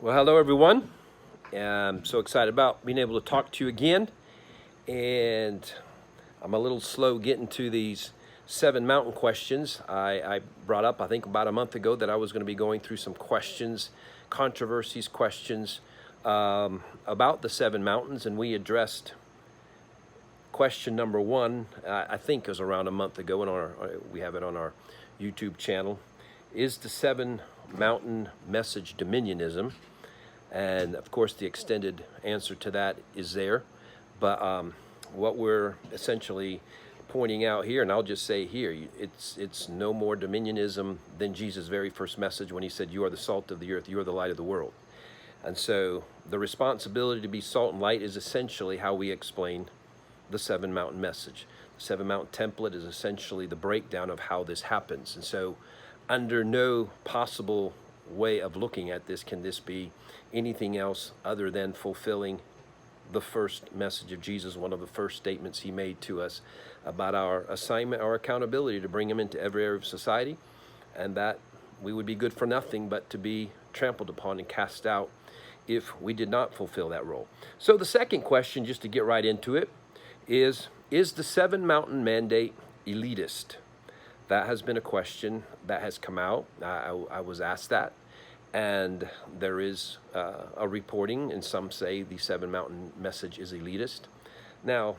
Well, hello everyone. I'm so excited about being able to talk to you again. And I'm a little slow getting to these 7 mountain questions. I brought up, I think, about a month ago that I was going to be going through some questions, controversies, questions about the 7 mountains. And we addressed question number one, I think it was around a month ago, and we have it on our YouTube channel. Is the 7 mountain message dominionism? And of course, the extended answer to that is there. But what we're essentially pointing out here, and I'll just say here, it's no more dominionism than Jesus' very first message when he said, "You are the salt of the earth, you are the light of the world." And so the responsibility to be salt and light is essentially how we explain the 7 mountain message. The 7 mountain template is essentially the breakdown of how this happens. And so under no possible way of looking at this can this be anything else other than fulfilling the first message of Jesus, one of the first statements he made to us about our assignment, our accountability to bring him into every area of society, and that we would be good for nothing but to be trampled upon and cast out if we did not fulfill that role. So the second question, just to get right into it, is the 7 mountain mandate elitist? That has been a question that has come out. I was asked that. And there is a reporting, and some say the 7 mountain message is elitist. Now,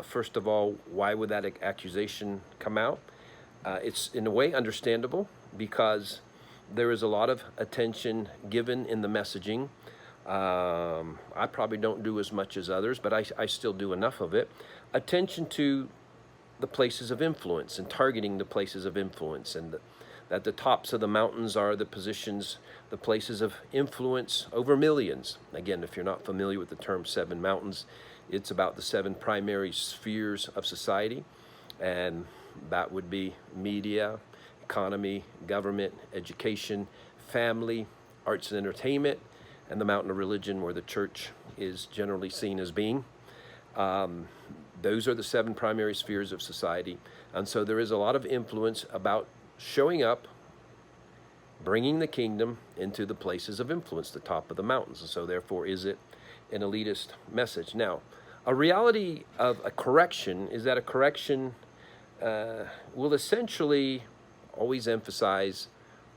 first of all, why would that accusation come out? It's in a way understandable because there is a lot of attention given in the messaging. I probably don't do as much as others, but I still do enough of it. Attention to the places of influence and targeting the places of influence, and that the tops of the mountains are the positions, the places of influence over millions. Again, if you're not familiar with the term 7 mountains, it's about the 7 primary spheres of society, and that would be media, economy, government, education, family, arts and entertainment, and the mountain of religion, where the church is generally seen as being. Those are the 7 primary spheres of society. And so there is a lot of influence about showing up, bringing the kingdom into the places of influence, the top of the mountains. And so therefore, is it an elitist message? Now, a reality of a correction is that a correction will essentially always emphasize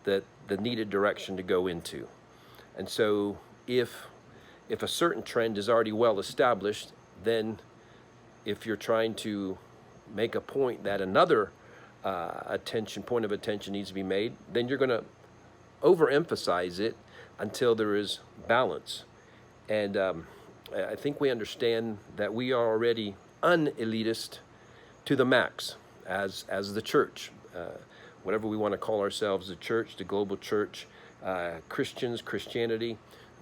the needed direction to go into. And so if a certain trend is already well established, then if you're trying to make a point that another point of attention needs to be made, then you're going to overemphasize it until there is balance. And I think we understand that we are already un-elitist to the max as the church. Whatever we want to call ourselves, the church, the global church, Christians, Christianity,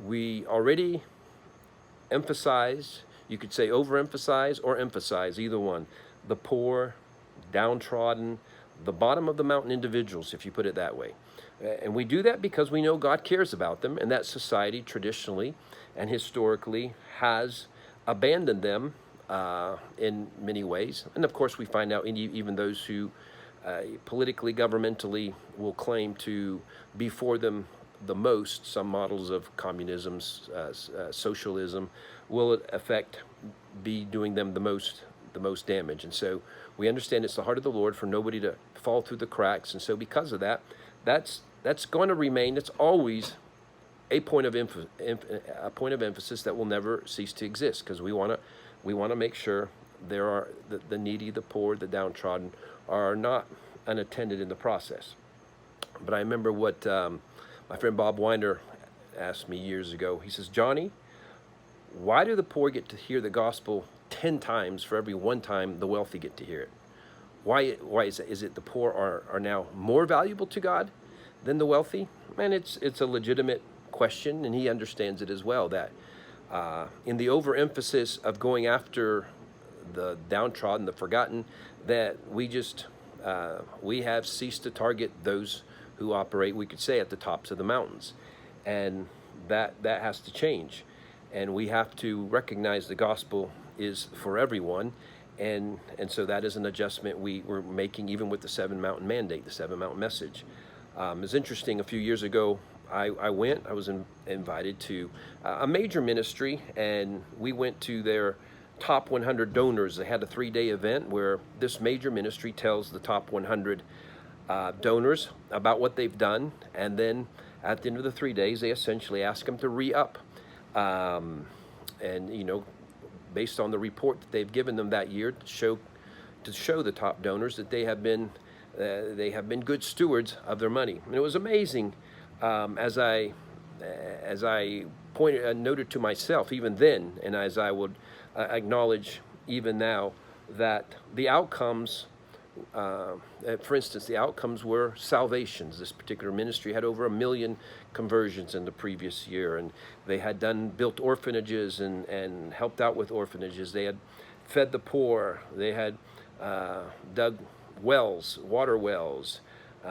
we already emphasize, you could say overemphasize or emphasize, either one, the poor, downtrodden, the bottom of the mountain individuals, if you put it that way. And we do that because we know God cares about them, and that society traditionally and historically has abandoned them in many ways. And of course, we find out even those who politically, governmentally will claim to be for them the most, some models of communism, socialism, will in effect be doing them the most damage. And so we understand it's the heart of the Lord for nobody to fall through the cracks. And so because of that, that's going to remain. It's always a point of emphasis that will never cease to exist, because we want to make sure there are the needy, the poor, the downtrodden are not unattended in the process. But I remember what my friend Bob Winder asked me years ago. He says, "Johnny, why do the poor get to hear the gospel 10 times for every 1 time the wealthy get to hear it? Why is it? Is it the poor are now more valuable to God than the wealthy?" And it's a legitimate question, and he understands it as well, that in the overemphasis of going after the downtrodden, the forgotten, that we have ceased to target those who operate, we could say, at the tops of the mountains. And that has to change. And we have to recognize the gospel is for everyone. And so that is an adjustment we're making, even with the 7 mountain mandate, the 7 mountain message. It's interesting, a few years ago, I went. I was invited to a major ministry, and we went to their top 100 donors. They had a 3-day event where this major ministry tells the top 100 donors about what they've done, and then at the end of the 3 days, they essentially ask them to re-up. And based on the report that they've given them that year, to show the top donors that they have been good stewards of their money. And it was amazing, as I noted to myself even then, and as I would acknowledge even now, that the outcomes, for instance, the outcomes were salvations. This particular ministry had over 1 million conversions in the previous year, and they had built orphanages and helped out with orphanages. They had fed the poor. They had dug wells, water wells.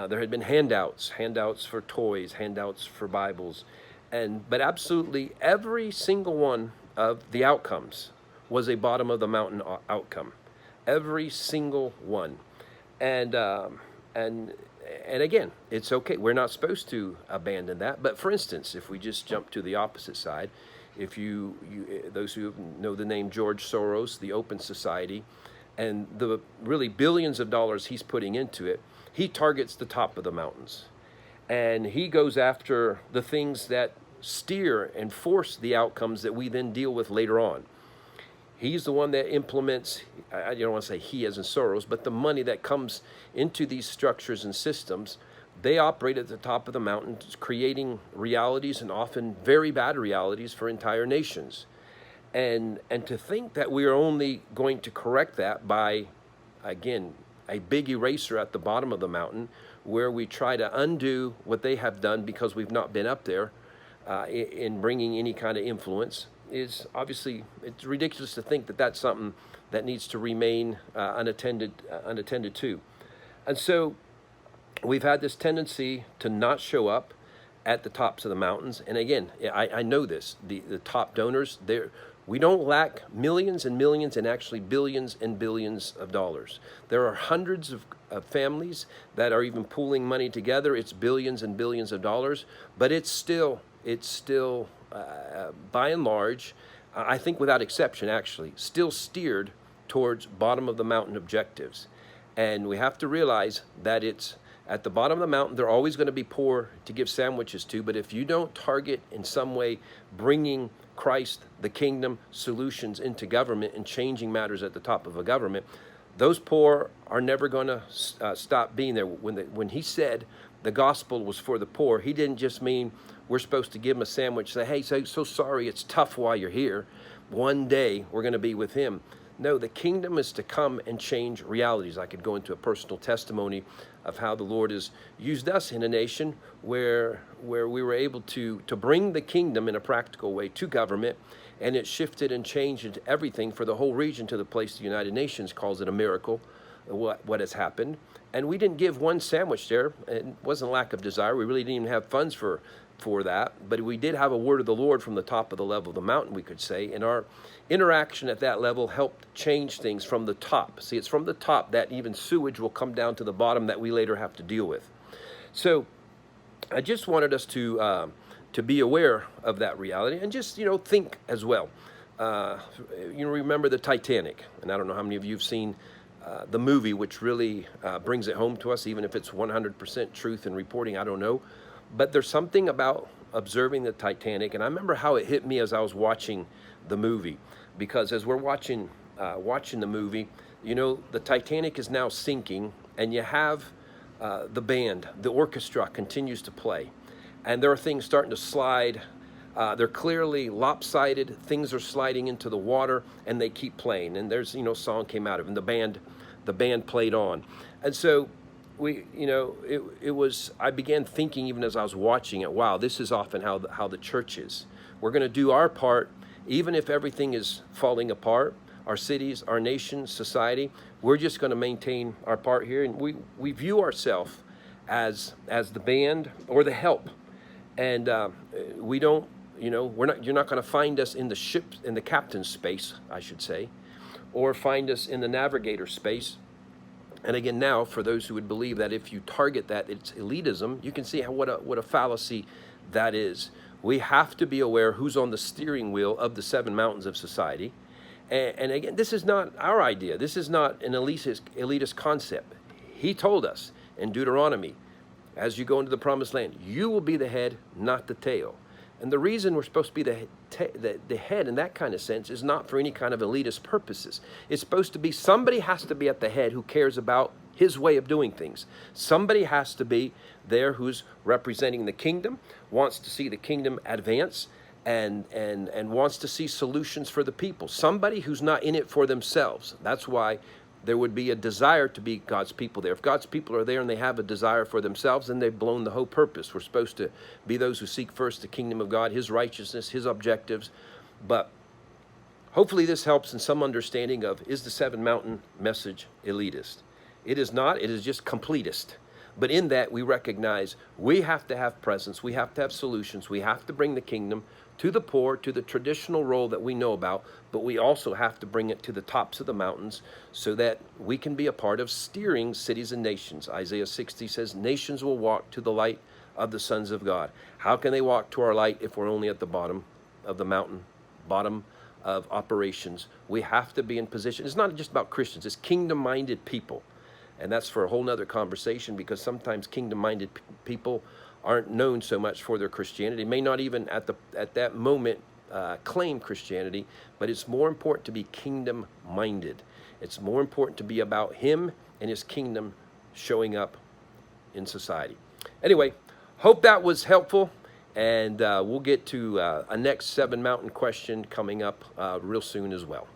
There had been handouts for toys, handouts for Bibles, but absolutely every single one of the outcomes was a bottom of the mountain outcome. Every single one. And again, it's okay. We're not supposed to abandon that. But for instance, if we just jump to the opposite side, if those who know the name George Soros, the Open Society, and the really billions of dollars he's putting into it, he targets the top of the mountains. And he goes after the things that steer and force the outcomes that we then deal with later on. He's the one that implements, I don't want to say he as in Soros, but the money that comes into these structures and systems. They operate at the top of the mountain, creating realities, and often very bad realities, for entire nations. And to think that we are only going to correct that by, again, a big eraser at the bottom of the mountain, where we try to undo what they have done because we've not been up there in bringing any kind of influence, is obviously, it's ridiculous to think that that's something that needs to remain unattended to. And so we've had this tendency to not show up at the tops of the mountains. And again, I know this, the top donors, we don't lack millions and millions, and actually billions and billions of dollars. There are hundreds of families that are even pooling money together. It's billions and billions of dollars, but it's still by and large, I think without exception actually, still steered towards bottom of the mountain objectives. And we have to realize that it's at the bottom of the mountain. They're always going to be poor to give sandwiches to, but if you don't target in some way bringing Christ, the kingdom, solutions into government and changing matters at the top of a government, those poor are never going to stop being there. When he said the gospel was for the poor, he didn't just mean we're supposed to give them a sandwich, say, hey, so sorry, it's tough while you're here. One day we're going to be with him. No, the kingdom is to come and change realities. I could go into a personal testimony of how the Lord has used us in a nation where we were able to bring the kingdom in a practical way to government, and it shifted and changed everything for the whole region to the place the United Nations calls it a miracle, what has happened. And we didn't give one sandwich there. It wasn't lack of desire. We really didn't even have funds for that, but we did have a word of the Lord from the top of the level of the mountain, we could say, and our interaction at that level helped change things from the top. See, it's from the top that even sewage will come down to the bottom that we later have to deal with. So I just wanted us to be aware of that reality, and just think as well. Remember the Titanic, and I don't know how many of you have seen the movie, which really brings it home to us, even if it's 100% truth in reporting, I don't know. But there's something about observing the Titanic, and I remember how it hit me as I was watching the movie, because as we're watching the movie, the Titanic is now sinking, and you have the band, the orchestra continues to play, and there are things starting to slide. They're clearly lopsided. Things are sliding into the water, and they keep playing. And there's song came out of it, and the band played on, and so. It was, I began thinking even as I was watching it, wow, this is often how the church is. We're going to do our part, even if everything is falling apart, our cities, our nation, society, we're just going to maintain our part here. And we view ourselves as the band or the help. And we don't, you're not going to find us in the ship, in the captain's space, I should say, or find us in the navigator space. And again, now, for those who would believe that if you target that, it's elitism, you can see what a fallacy That is, we have to be aware who's on the steering wheel of the 7 mountains of society. And again, this is not our idea. This is not an elitist concept. He told us in Deuteronomy, as you go into the promised land, you will be the head, not the tail. And the reason we're supposed to be the head in that kind of sense is not for any kind of elitist purposes. It's supposed to be somebody has to be at the head who cares about his way of doing things. Somebody has to be there who's representing the kingdom, wants to see the kingdom advance, and wants to see solutions for the people. Somebody who's not in it for themselves. That's why there would be a desire to be God's people there. If God's people are there and they have a desire for themselves, then they've blown the whole purpose. We're supposed to be those who seek first the kingdom of God, his righteousness, his objectives. But hopefully this helps in some understanding of, is the 7 mountain message elitist? It is not. It is just completist. But in that, we recognize we have to have presence. We have to have solutions. We have to bring the kingdom to the poor, to the traditional role that we know about, but we also have to bring it to the tops of the mountains so that we can be a part of steering cities and nations. Isaiah 60 says, nations will walk to the light of the sons of God. How can they walk to our light if we're only at the bottom of the mountain, bottom of operations? We have to be in position. It's not just about Christians, it's kingdom-minded people. And that's for a whole nother conversation, because sometimes kingdom-minded people aren't known so much for their Christianity, may not even at that moment claim Christianity, but it's more important to be kingdom-minded. It's more important to be about him and his kingdom showing up in society. Anyway, hope that was helpful, and we'll get to a next 7 mountain question coming up real soon as well.